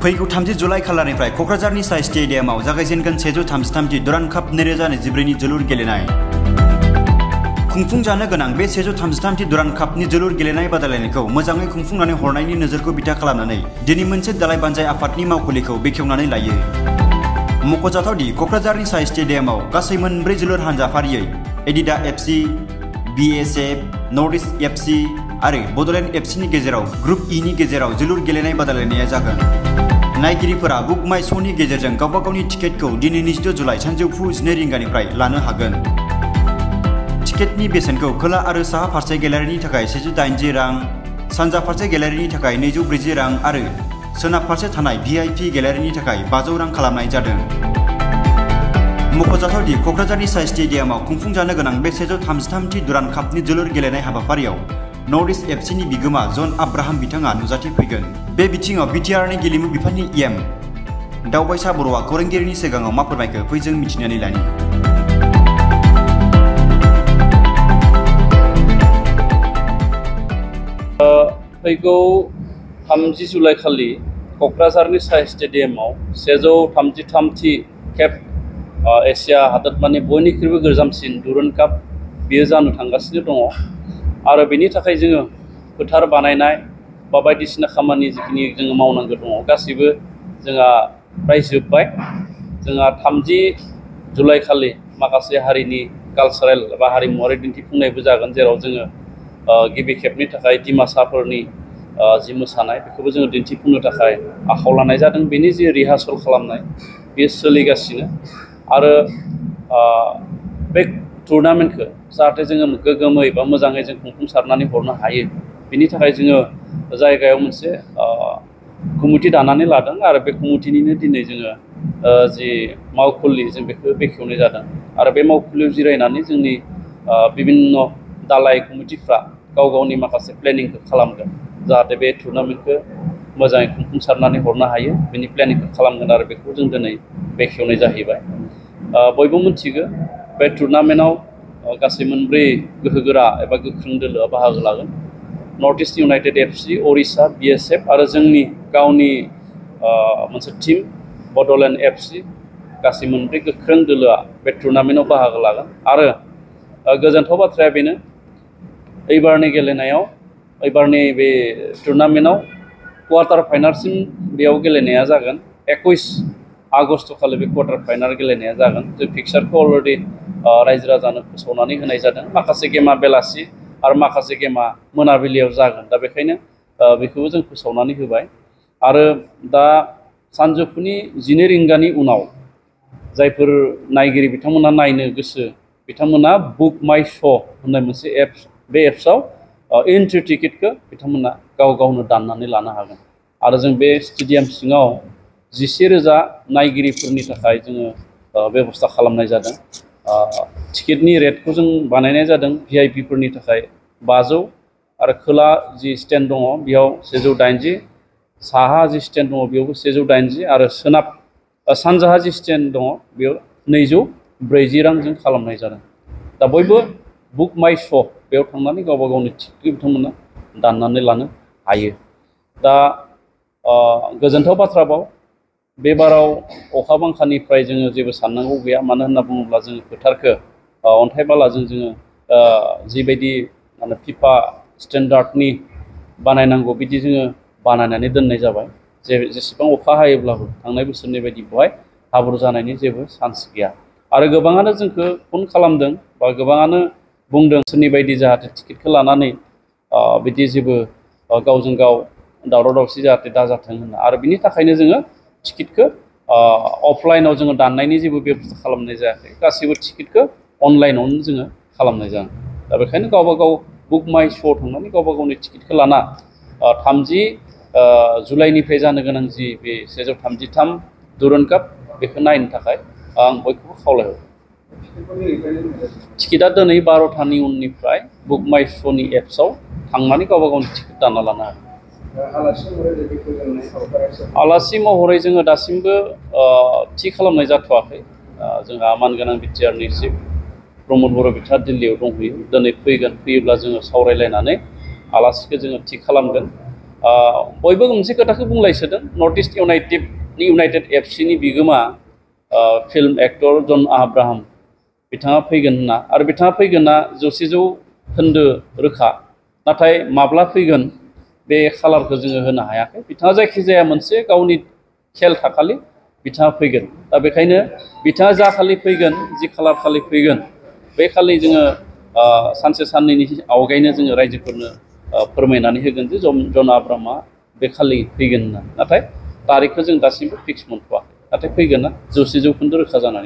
फैगौ 30 जुलाइ खालारनिफ्राय क'क्राझारनि साइ स्टेडियामाव जागायजेनगोन 133 दुरान्ड काप 2024 नि जोलुर गेलेनाय। खुंफुंजानो गोनां बे 133 दुरान्ड कापनि जोलुर गेलेनाय बादायलायनायखौ मोजाङै खुंफुंनानै हरनायनि नोजोरखौ बिथा खालामनानै दिनै मोनसे दालाय बानजाय आफादनि मावखुलिखौ बेखेवनानै लायो। मख'जाथाव दि क'क्राझारनि साइ स्टेडियामाव गासै मोनब्रै जोलुर हानजा फारियै एडिडा FC, BSF, north east FC आरो बड'लेण्ड एफसीनि गेजेराव ग्रुप ई नि गेजेराव जोलुर गेलेनाय बादायलायनाया जागोन। नायगिरिफोरा बुक माय श'नि गेजेरजों गावबा गावनि टिकेटखौ दिनै 26 जुलाइ सानजौफु 12 रिंगानिफ्राय लानो हागोन। टिकेटनि बेसेनखौ खोला आरो साहा फारसे गेलारिनि थाखाय 180 रां, सानजा फारसे गेलारिनि थाखाय 240 रां आरो सोनाब फारसे थानाय भिआइपि गेलारिनि थाखाय 500 रां खालामनाय जादों। मख'जाथाव दि क'क्राझारनि साइ स्टेडियामाव खुंफुंजानो गोनां बे 133 दुरान्ड कापनि जोलुर गेलेनाय हाबाफारियाव नर्थ ईस्ट एफसीनि बिगोमा जन आब्राहाम बिथाङा नुजाथिफैगोन। बे बिथिङाव बिटिआरनि गेलेमु बिफाननि एम दावबायसा बर'आ खौरांगिरिनि सिगाङाव मा फोरमायखो फै जों मिथिनानै लानि। फैगौ 30 जुलाइ खालि क'क्राझारनि साइ स्टेडियामाव 133 खेब एसिया हादोरमानि बयनिख्रुइबो गोजामसिन दुरान्ड काप बियो जानो थांगासिनो दङ आरो बेनि थाखाय जोङो फोथार बानायनाय बा बायदिसिना खामानि जिखिनि जोङो मावनांगौ दङ गासैबो जोंहा प्राय जोब्बाय। जोंहा 30 जुलाइ खालि माखासे हारिनि कालचारेल बा हारिमुवारि दिन्थिफुंनायबो जागोन, जेराव जोङो गिबि खेबनि थाखाय डिमासाफोरनि जि मोसानाय बेखौबो जोङो दिन्थिफुंनो थाखाय आखायाव लानाय जादों। बेनि जि रिहार्सेल खालामनाय बेयो सोलिगासिनो आरो बे टुर्नामेन्टखौ जाहाथे जोङो गोग्गोमै बा मोजाङै जों खुंफुंसारनानै हरनो हायो बेनि थाखाय जोङो जायगायाव मोनसे कमिटि दानानै लादों आरो बे कमिटिनिनो दिनै जोङो जि मावखुलि जों बेखौ बेखेवनाय जादों आरो बे मावखुलियाव जिरायनानै जोंनि बिभिन्न दालाय कमिटिफ्रा गाव गावनि माखासे प्लेनिंखौ खालामगोन जाहाथे बे टुर्नामेन्टखौ मोजाङै खुंफुंसारनानै हरनो हायो बेनि प्लेनिंखौ खालामगोन आरो बेखौ जों दिनै बेखेवनाय जाहैबाय। बयबो मिथिगौ बे टुर्नामेन्टआव गासै मोनब्रै गोहोगोरा एबा गोख्रों दोलोआ बाहागो लागोन। North east United FC, Odisha, BSF आरो जोंनि गावनि मोनसे टीम बड'लेण्ड एफसी गासै मोनब्रै गोख्रों दोलोआ बे टुर्नामेन्टआव बाहागो लागोन आरो गोजोनथाव बाथ्राया बेनो एबारनि गेलेनायाव एबारनि बे टुर्नामेन्टआव क्वार्टार फाइनालसिम बेयाव गेलेनाया जागोन। 21 आगस्ट खालि बे क्वार्टार फाइनाल गेलेनाया जागोन। जों फिक्सारखौ अलरेडि रायजो राजानो फोसावनानै होनाय जादों। माखासे गेमा बेलासि आरो माखासे गेमा मोनाबिलियाव जागोन। दा बेखायनो बेखौबो जों फोसावनानै होबाय आरो दा सानजौफुनि 12 रिंगानि उनाव जायफोर नायगिरि बिथांमोना नायनो गोसो बिथांमोना बुक माय श' होननाय मोनसे एप्स, बे एप्सआव एन्ट्रि टिकेटखौ बिथांमोना गाव गावनो दाननानै लानो हागोन आरो जों बे स्टेडियाम सिङाव 11,000 नायगिरिफोरनि थाखाय जोङो बेबस्था खालामनाय जादों। टिकेटनि रेटखौ जों बानायनाय जादों भिआइपिफोरनि थाखाय 500 आरो खोला जि स्टेन्ड दङ बेयाव 180, साहा जि स्टेन्ड दङ बेयावबो 180 आरो सानजाहा जि स्टेन्ड दङ बेयाव 240 रांजों खालामनाय जादों। दा बयबो बुक माय श' बेयाव थांनानै गावबा गावनि टिकेटखौ बिथांमोना दाननानै लानो हायो। दा गोजोनथाव बाथ्राबाव बे बाराव अखा बांखानिफ्राय जोङो जेबो साननांगौ गैया, मानो होनना बुङोब्ला जोङो फोथारखौ अन्थाइ बालाजों जोङो जिबायदि फिफा स्टेन्डार्डनि बानायनांगौ बिदि जोङो बानायनानै दोननाय जाबाय। जेसेबां अखा हायोब्लाबो थांनाय बोसोरनि बायदि बेवहाय हाब्रु जानायनि जेबो चान्स गैया आरो गोबाङानो जोंखौ फन खालामदों बा गोबाङानो बुंदों सोरनि बायदि जाहाथे टिकेटखौ लानानै बिदि जेबो गावजों गाव दावराव दावसि जाहाथे दाजाथों होनना आरो बिनि थाखायनो जोङो टिकेटखौ अफलाइनाव जोङो दाननायनि जेबो बेबस्था खालामनाय जायाखै। गासैबो टिकेटखौ अनलाइनावनो जोङो खालामनाय जागोन। दा बेखायनो गावबा गाव बुक माय श'आव थांनानै गावबा गावनि टिकेटखौ लाना 30 जुलाइनिफ्राय जानो गोनां जि बे 133 दुरान्ड काप बेखौ नायनो थाखाय आं बयखौबो खावलायहरो। टिकेटआ दिनै 12थानि उननिफ्राय बुक माय श'नि एप्सआव थांनानै गावबा गावनि टिकेट दानना लानो हागोन। आलासि महरै जोङो दासिमबो थि खालामनाय जाथ'वाखै। जोंहा मानगोनां बिटिआरनि चिफ प्रमद बर' बिथाङा दिल्लीयाव दंहैयो। दिनै फैगोन, फैयोब्ला जोङो सावरायलायनानै आलासिखौ जोङो थि खालामगोन। बयबो मोनसे खोथाखौ बुंलायसोदों नर्थ इस्ट इउनाइटेड एफसिनि बिगोमा फिल्म एक्टर जन आब्राहाम बिथाङा फैगोन होनना आरो बिथाङा फैगोनना 100% रोखा नाथाय माब्ला फैगोन बे खालारखौ जोङो होनो हायाखै बिथाङा जायखिजाया मोनसे गावनि खेल थाखालि बिथाङा फैगोन दा बेखायनो बिथाङा जा खालि फैगोन जि खालार खालि फैगोन बे खालि जोङो सानसे साननैनि आवगायनो जोङो रायजोफोरनो फोरमायनानै होगोन जे जन आब्राहामा बे खालि फैगोन होनना नाथाय तारिखखौ जों दासिमबो फिक्स मोनथ'वाखै नाथाय फैगोनना 100% रोखा जानानै